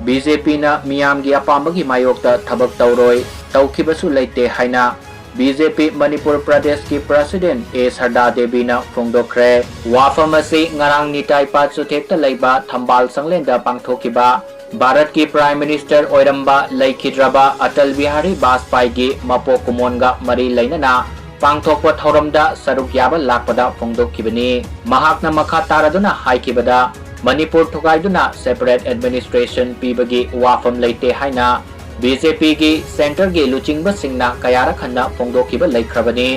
BJP na Meeyamgi Mayokta Thabak Touroi Toukhibasu Leite haina BJP Manipur Pradesh ki President Sharda Devi na phongdokre wafam asi ngarang nitai patsu thekta leiba thambal sanglenda pangthokiba Bharat ki Prime Minister oiramba laikhidraba Atal Bihari Vajpayee gi mapo kumonga mari leinana pangthokpa thoramda saruk yaba lakpada phongdokkibani mahakna makha taraduna haikibada Manipur thukaiduna separate administration pibagi wafam leite haina BJP gi center gi luchingba singna kayara khanna phongdokiba leikrabani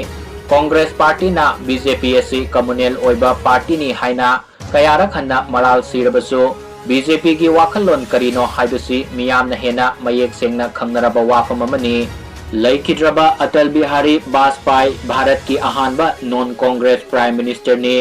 Congress party na BJP asi communal oiba party ni haina kayara khanna maral sirabasu BJP gi wakalon karino haibasi miyamna hena mayek sengna khangnaraba wafam amani laikhidraba Atal Bihari Vajpayee Bharat ki ahanba non Congress Prime Minister ni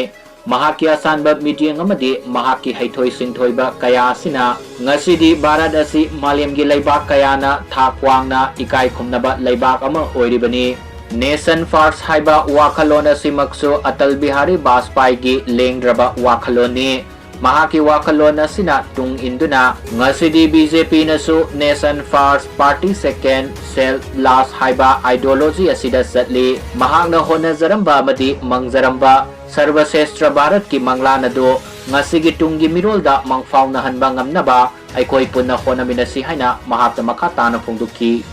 Mahaki asanba meeting amadi mahaki haithoi singthoiba kaya sina ngasidi Bharat asi Meeyamgi leibak kayana thakwangna ikai khumnaba leibak ama oiribani Nation First haiba wakalon asi maksu Atal Bihari Vajpayee gi lengdraba wakaloni mahaki wakalon asina tung induna ngasidi BJP nasu Nation First Party Second Self Last haiba ideology asida satli mahakna honazaramba amadi mangzaramba Sarvasestra Bharat ki manglana do ngasigi tunggi mirolda mangfaw na hanba ngamnaba ay koy punna honaminasi haina mahakna makatana phongdukki